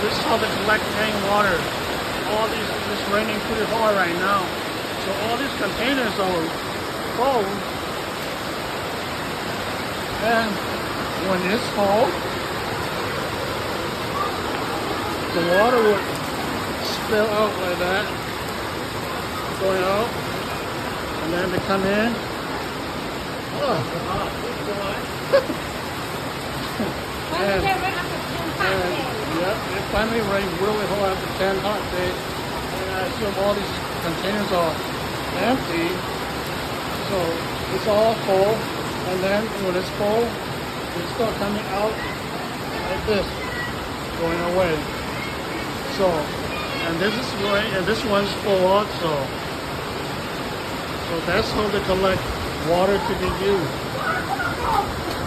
This is how they collect rainwater. All these, it's raining pretty hard right now. So all these containers are full. And when it's full, the water would spill out like that, going out, and then they come in. Oh. and yeah, it finally rained really hard after 10 hot days, and I assume all these containers are empty, so it's all full, and then when it's full, it start coming out like this, going away. So, and this is right, and this one's full also. So that's how they collect water to be used.